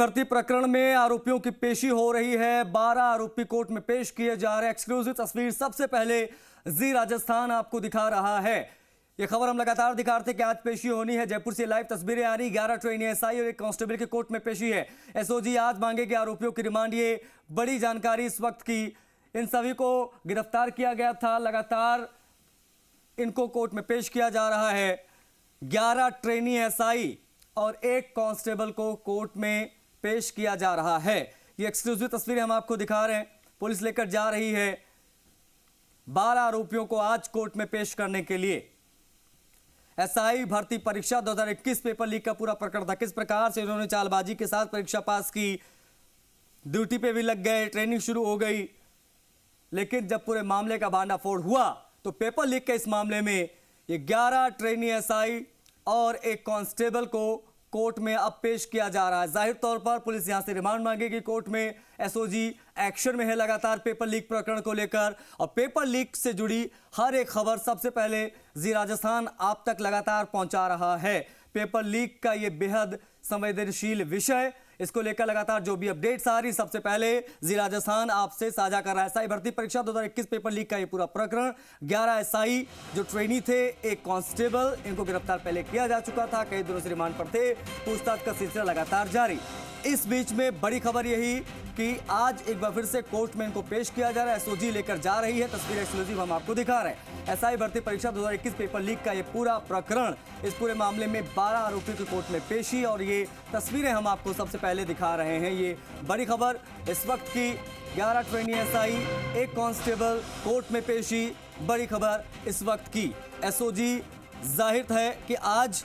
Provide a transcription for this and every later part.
भर्ती प्रकरण में आरोपियों की पेशी हो रही है। 12 आरोपी कोर्ट में पेश किए जा रहे हैं। एक्सक्लूसिव तस्वीर सबसे पहले जी राजस्थान आपको दिखा रहा है। यह खबर हम लगातार दिखा रहे थे कि आज पेशी होनी है। जयपुर से लाइव तस्वीरें आ रही। 11 ट्रेनी एसआई और एक कांस्टेबल की कोर्ट में पेशी है। एसओजी आज मांगेगी आरोपियों की रिमांड। ये बड़ी जानकारी इस वक्त की। इन सभी को गिरफ्तार किया गया था। लगातार इनको कोर्ट में पेश किया जा रहा है। 11 ट्रेनी एसआई और एक कांस्टेबल को कोर्ट में पेश किया जा रहा है। ये एक्सक्लूसिव तस्वीरें हम आपको दिखा रहे हैं। पुलिस लेकर जा रही है 12 आरोपियों को आज कोर्ट में पेश करने के लिए। एसआई भर्ती परीक्षा 2021 पेपर लीक का पूरा प्रकरण था। किस प्रकार से इन्होंने चालबाजी के साथ परीक्षा पास की, ड्यूटी पे भी लग गए, ट्रेनिंग शुरू हो गई, लेकिन जब पूरे मामले का भांडाफोड़ हुआ तो पेपर लीक के इस मामले में ये 11 ट्रेनी एसआई और एक कांस्टेबल को कोर्ट में अब पेश किया जा रहा है। जाहिर तौर पर पुलिस यहां से रिमांड मांगेगी कोर्ट में। एसओजी एक्शन में है लगातार पेपर लीक प्रकरण को लेकर, और पेपर लीक से जुड़ी हर एक खबर सबसे पहले जी राजस्थान आप तक लगातार पहुंचा रहा है। पेपर लीक का ये बेहद संवेदनशील विषय, इसको लेकर लगातार जो भी अपडेट्स आ रही सबसे पहले जी राजस्थान आपसे साझा कर रहा है। एसआई भर्ती परीक्षा 2021 पेपर लीक का ये पूरा प्रकरण। 11 एसआई जो ट्रेनी थे, एक कांस्टेबल, इनको गिरफ्तार पहले किया जा चुका था। कई दिनों से रिमांड पर थे। पूछताछ का सिलसिला लगातार जारी। इस बीच में बड़ी खबर यही कि आज एक बार फिर से कोर्ट में इनको पेश किया जा रहा है। एसओजी लेकर जा रही है। तस्वीर एक्सक्लूसिव हम आपको दिखा रहे हैं। एसआई भर्ती परीक्षा 2021 पेपर लीक का ये पूरा प्रकरण, इस पूरे मामले में 12 आरोपियों की कोर्ट में पेशी, और ये तस्वीरें हम आपको सबसे पहले दिखा रहे हैं। ये बड़ी खबर इस वक्त की। 11 ट्रेनी एसआई, एक कांस्टेबल कोर्ट में पेशी, बड़ी खबर इस वक्त की। एसओजी जाहिर है कि आज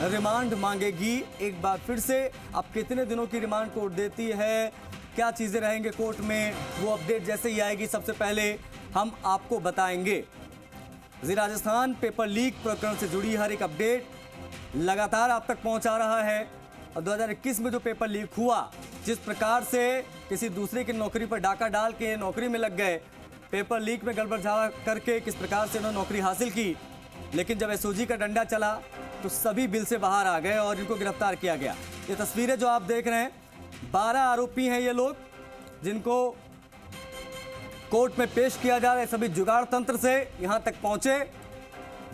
रिमांड मांगेगी एक बार फिर से। अब कितने दिनों की रिमांड कोर्ट देती है, क्या चीजें रहेंगे कोर्ट में, वो अपडेट जैसे ही आएगी सबसे पहले हम आपको बताएंगे। जी राजस्थान पेपर लीक प्रकरण से जुड़ी हर एक अपडेट लगातार आप तक पहुंचा रहा है। और 2021 में जो पेपर लीक हुआ, जिस प्रकार से किसी दूसरे की नौकरी पर डाका डाल के नौकरी में लग गए, पेपर लीक में गड़बड़झाड़ा करके किस प्रकार से उन्होंने नौकरी हासिल की, लेकिन जब एसओजी का डंडा चला तो सभी बिल से बाहर आ गए और इनको गिरफ्तार किया गया। ये तस्वीरें जो आप देख रहे हैं, 12 आरोपी हैं ये लोग, जिनको कोर्ट में पेश किया जा रहा है। सभी जुगाड़ तंत्र से यहां तक पहुंचे।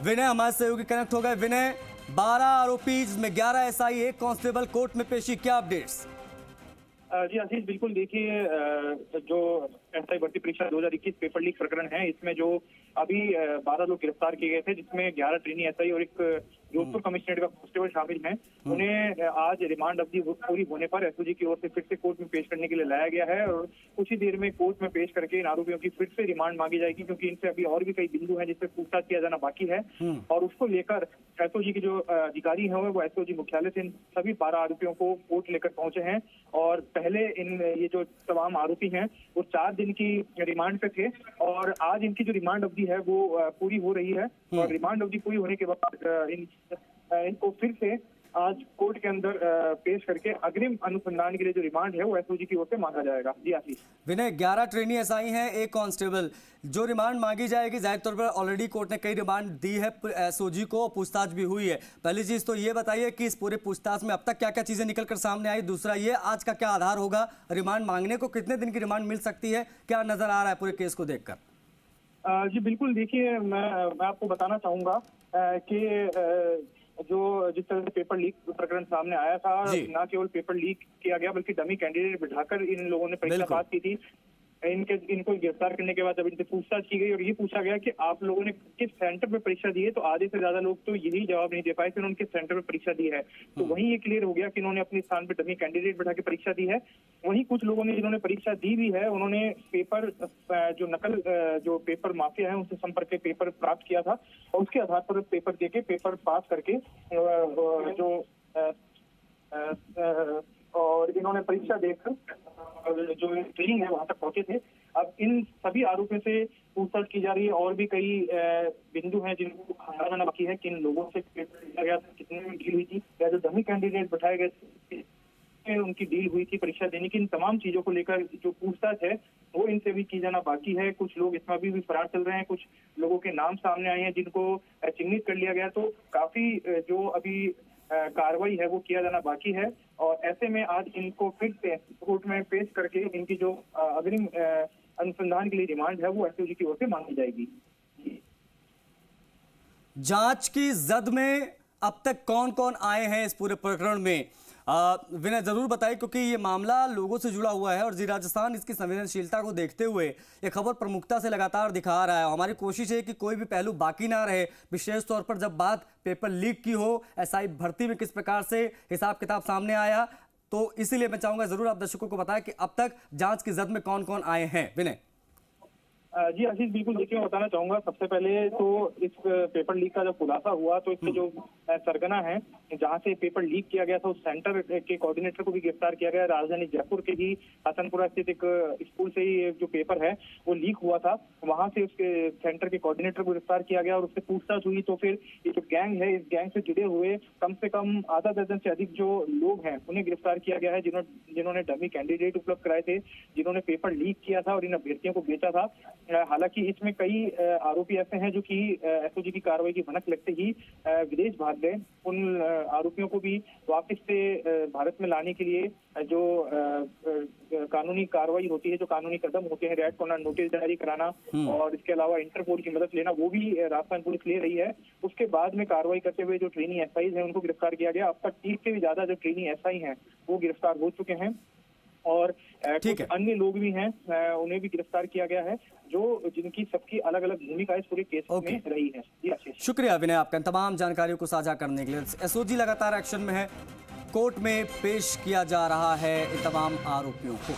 विनय हमारे सहयोगी कनेक्ट हो गए। विनय, 12 आरोपी जिसमें 11 एसआई, एक कांस्टेबल कोर्ट में पेशी, क्या अपडेट्स? जी आशीष, बिल्कुल देखिए, जो एसआई भर्ती परीक्षा 2021 पेपर लीक प्रकरण है, इसमें जो अभी 12 लोग गिरफ्तार किए गए थे, जिसमें 11 ट्रेनी एसआई और एक जोधपुर कमिश्नरेट का कांस्टेबल शामिल हैं। उन्हें आज रिमांड अवधि पूरी होने पर एसओजी की ओर से फिर से कोर्ट में पेश करने के लिए लाया गया है, और कुछ ही देर में कोर्ट में पेश करके इन आरोपियों की फिर से रिमांड मांगी जाएगी, क्योंकि इनसे अभी और भी कई बिंदु हैं जिससे पूछताछ किया जाना बाकी है। और उसको लेकर एसओजी के जो अधिकारी हैं वो एसओजी मुख्यालय से इन सभी 12 आरोपियों को कोर्ट लेकर पहुंचे हैं। और पहले ये जो तमाम आरोपी हैं वो 4 दिन की रिमांड पे थे, और आज इनकी जो रिमांड अवधि है वो पूरी हो रही है। और रिमांड अवधि पूरी होने के बाद इनको फिर से आज कोर्ट के अंदर पेश करके अग्रिम अनुसंधान के लिए जो रिमांड है वो एसओजी की ओर से मांगा जाएगा। जी आशीष। विनय, 11 ट्रेनी एसआई हैं, एक कांस्टेबल, जो रिमांड मांगी जाएगी, जाहिर तौर पर ऑलरेडी कोर्ट ने कई रिमांड दी है एसओजी को, पूछताछ भी हुई है। पहली चीज तो ये बताइए कि इस पूरे पूछताछ में अब तक क्या क्या चीजें निकलकर सामने आई। दूसरा ये, आज का क्या आधार होगा रिमांड मांगने को, कितने दिन की रिमांड मिल सकती है, क्या नजर आ रहा है पूरे केस को देखकर? जी बिल्कुल, देखिए, मैं आपको बताना चाहूंगा कि जिस तरह से पेपर लीक प्रकरण सामने आया था, ना केवल पेपर लीक किया गया बल्कि डमी कैंडिडेट बिठाकर इन लोगों ने परीक्षा पास की थी। इनको गिरफ्तार करने के बाद जब इनसे पूछताछ की गई और ये पूछा गया कि आप लोगों ने किस सेंटर पे परीक्षा दी है, तो आधे से ज्यादा लोग तो यही जवाब नहीं दे पाए कि उन्होंने किस सेंटर पे परीक्षा दी है। तो वहीं ये क्लियर हो गया कि इन्होंने अपने स्थान पे डमी कैंडिडेट बिठा के परीक्षा दी है। वहीं कुछ लोगों ने जिन्होंने परीक्षा दी भी है, उन्होंने पेपर जो नकल जो पेपर माफिया है उनसे संपर्क के पेपर प्राप्त किया था, और उसके आधार पर पेपर देके पेपर पास करके और इन्होंने परीक्षा देकर जो ट्रेनिंग है वहां तक पहुंचे थे। अब इन सभी आरोपियों से पूछताछ की जा रही है, और भी कई बिंदु हैं जिनको जाना बाकी है कि इन लोगों से पेपर लिया गया था, कितने में डील हुई थी, या जो डमी कैंडिडेट बैठाए गए थे उनकी डील हुई थी परीक्षा देने की। इन तमाम चीजों को लेकर जो पूछताछ है वो इनसे भी की जाना बाकी है। कुछ लोग इसमें अभी भी फरार चल रहे हैं, कुछ लोगों के नाम सामने आए हैं जिनको चिन्हित कर लिया गया। तो काफी जो अभी कार्रवाई है वो किया जाना बाकी है। और ऐसे में आज इनको फिर से कोर्ट में पेश करके इनकी जो अग्रिम अनुसंधान के लिए डिमांड है वो एसओजी की ओर से मांगी जाएगी। जांच की जद में अब तक कौन कौन आए हैं इस पूरे प्रकरण में, विनय जरूर बताइए, क्योंकि ये मामला लोगों से जुड़ा हुआ है और जी राजस्थान इसकी संवेदनशीलता को देखते हुए ये खबर प्रमुखता से लगातार दिखा रहा है। हमारी कोशिश है कि कोई भी पहलू बाकी ना रहे, विशेष तौर पर जब बात पेपर लीक की हो, एसआई भर्ती में किस प्रकार से हिसाब किताब सामने आया, तो इसीलिए मैं चाहूंगा जरूर आप दर्शकों को बताएं कि अब तक जांच की जद में कौन कौन आए हैं। विनय जी आशीष, बिल्कुल देखिए, मैं बताना चाहूंगा सबसे पहले तो इस पेपर लीक का जब खुलासा हुआ तो इसके जो सरगना है जहां से पेपर लीक किया गया था उस सेंटर के कोऑर्डिनेटर को भी गिरफ्तार किया गया। राजधानी जयपुर के ही हसनपुरा स्थित एक स्कूल से ही जो पेपर है वो लीक हुआ था, वहां से उसके सेंटर के कोऑर्डिनेटर को गिरफ्तार किया गया और उससे पूछताछ हुई तो फिर ये जो गैंग है इस गैंग से जुड़े हुए कम से कम आधा दर्जन से अधिक जो लोग हैं उन्हें गिरफ्तार किया गया है, जिन्होंने डमी कैंडिडेट उपलब्ध कराए थे, जिन्होंने पेपर लीक किया था और इन अभ्यर्थियों को बेचा था। हालांकि इसमें कई आरोपी ऐसे हैं जो कि एसओजी की कार्रवाई की भनक लगते ही विदेश भाग गए। उन आरोपियों को भी वापस से भारत में लाने के लिए जो कानूनी कार्रवाई होती है, जो कानूनी कदम होते हैं, रेड कॉर्नर नोटिस जारी कराना और इसके अलावा इंटरपोल की मदद लेना, वो भी राजस्थान पुलिस ले रही है। उसके बाद में कार्रवाई करते हुए जो ट्रेनी एसआई हैं उनको गिरफ्तार किया गया। अब तक 30 से भी ज्यादा जो ट्रेनी एसआई हैं वो गिरफ्तार हो चुके हैं और कुछ अन्य लोग भी हैं उन्हें भी गिरफ्तार किया गया है, जो जिनकी सबकी अलग अलग भूमिका इस पूरे केस में रही है। जी शुक्रिया विनय आपका तमाम जानकारियों को साझा करने के लिए। एसओजी लगातार एक्शन में है, कोर्ट में पेश किया जा रहा है इन तमाम आरोपियों को।